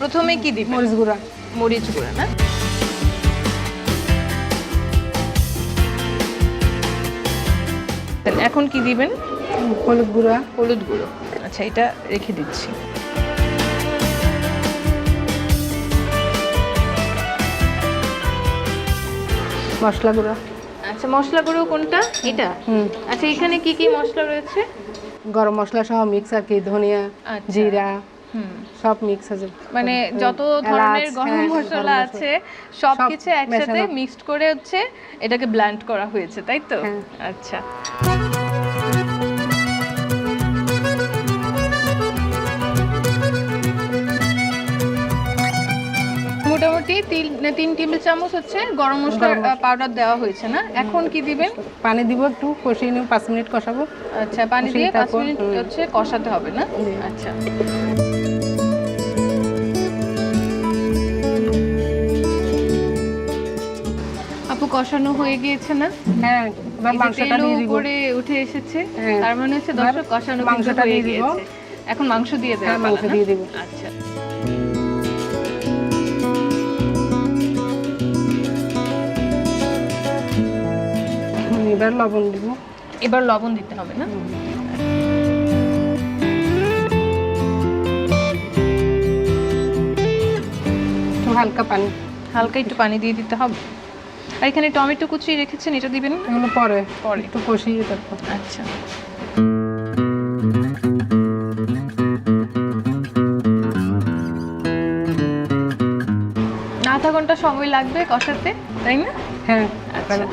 প্রথমে কি দিবেন? মরিচ গুঁড়া। মরিচ গুঁড়া না? এখন কি দিবেন? হলুদ গুঁড়া। হলুদ গুঁড়ো। আচ্ছা, এটা রেখে দিচ্ছি। মশলা গুঁড়া। আচ্ছা, মশলা গুঁড়ো কোনটা? এটা? আচ্ছা, এখানে কি কি মশলা রয়েছে? গরম মশলা সহ মিক্স আর কি, ধনিয়া, আচ্ছা। জিরা, সব মিক্স আছে। মানে যত ধরনের গরম মশলা আছে সবকিছু সব একসাথে মেশানো। মিক্সড করে হচ্ছে এটাকে ব্লেন্ড করা হয়েছে, তাই তো? হ্যাঁ। আচ্ছা। মোটামুটি 3 টেবিল চামচ হচ্ছে গরম মশলার পাউডার দেওয়া হয়েছে না? এখন কি দিবেন? পানি দিব, একটু কষিয়ে নিব, 5 মিনিট কষাবো। আচ্ছা, পানি দিয়ে 5 তারপর, মিনিট হচ্ছে কষাতে হবে না? জি। আচ্ছা। আপু, কষানো হয়ে গিয়েছে না? হ্যাঁ, এবার এই যে মাংসটা তেলও দিয়ে দিব। উপরে উঠে এসেছে, হ্যাঁ। তার মানে হচ্ছে এবার দর্শক কষানো কিন্তু মাংসটা হয়ে দিয়ে দিব। গিয়েছে। এখন মাংস দিয়ে দেব। হ্যাঁ, মাংস দিয়ে দিব। আচ্ছা। এবার লবণ দিব। এবার লবণ দিতে হবে না? একটু হালকা পানি। হালকা একটু পানি দিয়ে দিতে হবে। আর এখানে টমেটো কুচি রেখেছেন, এটা দিবেন না? এগুলো পরে পরে। একটু কষিয়ে তারপর। আচ্ছা। আধা ঘন্টা সময় লাগবে কষাতে, তাই না? হ্যাঁ। আচ্ছা।